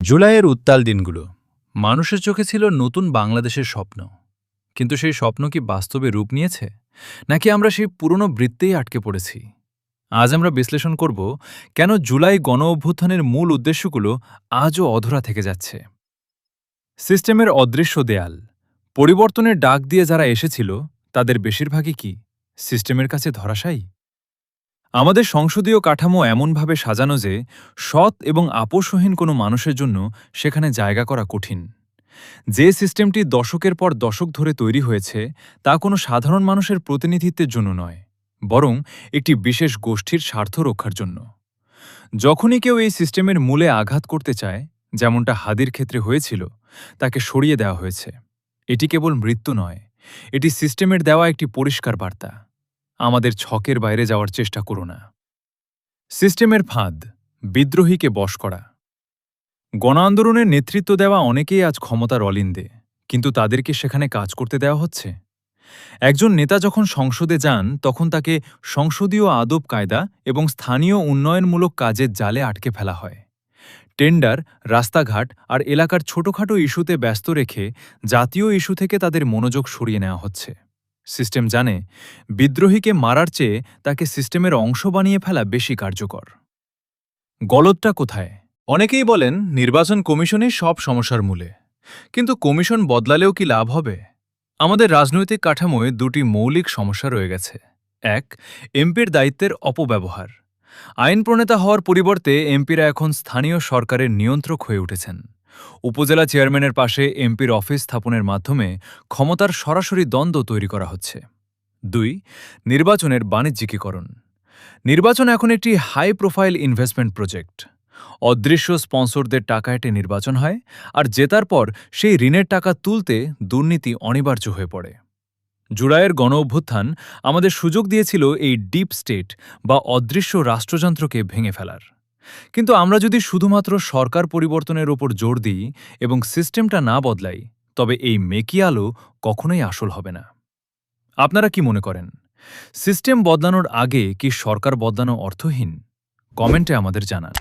জুলাইয়ের উত্তাল দিনগুলো মানুষের চোখে ছিল নতুন বাংলাদেশের স্বপ্ন। কিন্তু সেই স্বপ্ন কি বাস্তবে রূপ নিয়েছে, নাকি আমরা সেই পুরনো বৃত্তেই আটকে পড়েছি? আজ আমরা বিশ্লেষণ করব কেন জুলাই গণ অভ্যুত্থানের মূল উদ্দেশ্যগুলো আজও অধরা থেকে যাচ্ছে। সিস্টেমের অদৃশ্য দেয়াল। পরিবর্তনের ডাক দিয়ে যারা এসেছিল তাদের বেশিরভাগই কি সিস্টেমের কাছে ধরাশায়ী? আমাদের সংসদীয় কাঠামো এমনভাবে সাজানো যে সৎ এবং আপোষহীন কোনো মানুষের জন্য সেখানে জায়গা করা কঠিন। যে সিস্টেমটি দশকের পর দশক ধরে তৈরি হয়েছে তা কোনো সাধারণ মানুষের প্রতিনিধিত্বের জন্য নয়, বরং একটি বিশেষ গোষ্ঠীর স্বার্থ রক্ষার জন্য। যখনই কেউ এই সিস্টেমের মূলে আঘাত করতে চায়, যেমনটা হাদির ক্ষেত্রে হয়েছিল, তাকে সরিয়ে দেওয়া হয়েছে। এটি কেবল মৃত্যু নয়, এটি সিস্টেমের দেওয়া একটি পরিষ্কার বার্তা: আমাদের ছকের বাইরে যাওয়ার চেষ্টা করো না। সিস্টেমের ফাঁদ, বিদ্রোহীকে বশ করা। গণ আন্দোলনের নেতৃত্ব দেওয়া অনেকেই আজ ক্ষমতার অলিন্দে, কিন্তু তাদেরকে সেখানে কাজ করতে দেওয়া হচ্ছে। একজন নেতা যখন সংসদে যান তখন তাকে সংসদীয় আদব কায়দা এবং স্থানীয় উন্নয়নমূলক কাজের জালে আটকে ফেলা হয়। টেন্ডার, রাস্তাঘাট আর এলাকার ছোটখাটো ইস্যুতে ব্যস্ত রেখে জাতীয় ইস্যু থেকে তাদের মনোযোগ সরিয়ে নেওয়া হচ্ছে। সিস্টেম জানে বিদ্রোহীকে মারার চেয়ে তাকে সিস্টেমের অংশ বানিয়ে ফেলা বেশি কার্যকর। গলতটা কোথায়? অনেকেই বলেন নির্বাচন কমিশনই সব সমস্যার মূলে। কিন্তু কমিশন বদলালেও কি লাভ হবে? আমাদের রাজনৈতিক কাঠামোয় দুটি মৌলিক সমস্যা রয়ে গেছে। এক, এমপির দায়িত্বের অপব্যবহার। আইন প্রণেতা হওয়ার পরিবর্তে এমপিরা এখন স্থানীয় সরকারের নিয়ন্ত্রক হয়ে উঠেছেন। উপজেলা চেয়ারম্যানের পাশে এমপির অফিস স্থাপনের মাধ্যমে ক্ষমতার সরাসরি দ্বন্দ্ব তৈরি করা হচ্ছে। দুই, নির্বাচনের বাণিজ্যিকীকরণ। নির্বাচন এখন একটি হাই প্রোফাইল ইনভেস্টমেন্ট প্রজেক্ট। অদৃশ্য স্পন্সরদের টাকা এটে নির্বাচন হয়, আর জেতার পর সেই ঋণের টাকা তুলতে দুর্নীতি অনিবার্য হয়ে পড়ে। জুলাইয়ের গণ অভ্যুত্থান আমাদের সুযোগ দিয়েছিল এই ডিপ স্টেট বা অদৃশ্য রাষ্ট্রযন্ত্রকে ভেঙে ফেলার। কিন্তু আমরা যদি শুধুমাত্র সরকার পরিবর্তনের ওপর জোর দিই এবং সিস্টেমটা না বদলাই, তবে এই মেকি আলো কখনোই আসল হবে না। আপনারা কি মনে করেন, সিস্টেম বদলানোর আগে কি সরকার বদলানো অর্থহীন? কমেন্টে আমাদের জানান।